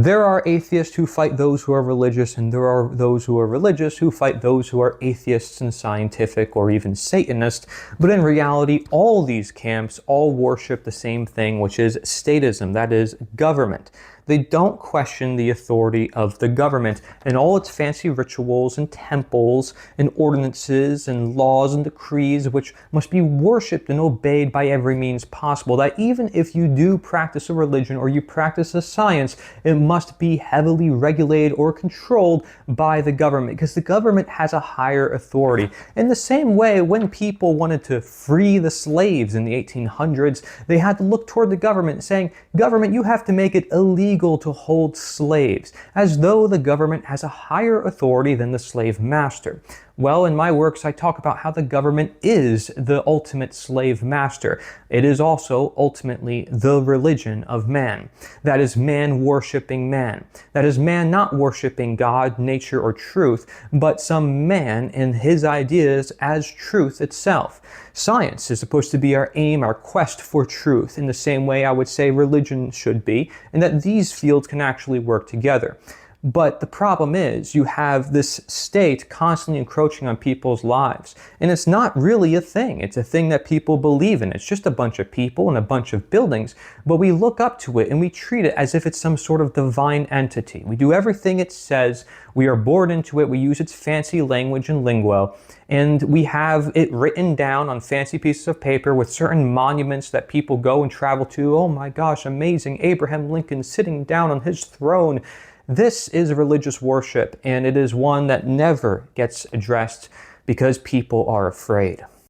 There are atheists who fight those who are religious, and there are those who are religious who fight those who are atheists and scientific or even Satanists. But in reality, all these camps all worship the same thing, which is statism, that is, government. They don't question the authority of the government and all its fancy rituals and temples and ordinances and laws and decrees which must be worshipped and obeyed by every means possible. That even if you do practice a religion or you practice a science, it must be heavily regulated or controlled by the government, because the government has a higher authority. In the same way, when people wanted to free the slaves in the 1800s, they had to look toward the government saying, "Government, you have to make it illegal to hold slaves," as though the government has a higher authority than the slave master. Well, in my works, I talk about how the government is the ultimate slave master. It is also ultimately the religion of man. That is man worshiping man. That is man not worshiping God, nature, or truth, but some man and his ideas as truth itself. Science is supposed to be our aim, our quest for truth, in the same way I would say religion should be, and that these fields can actually work together. But the problem is you have this state constantly encroaching on people's lives. And it's not really a thing. It's a thing that people believe in. It's just a bunch of people and a bunch of buildings. But we look up to it and we treat it as if it's some sort of divine entity. We do everything it says. We are bored into it. We use its fancy language and lingo. And we have it written down on fancy pieces of paper with certain monuments that people go and travel to. Oh my gosh, amazing. Abraham Lincoln sitting down on his throne. This is religious worship, and it is one that never gets addressed because people are afraid.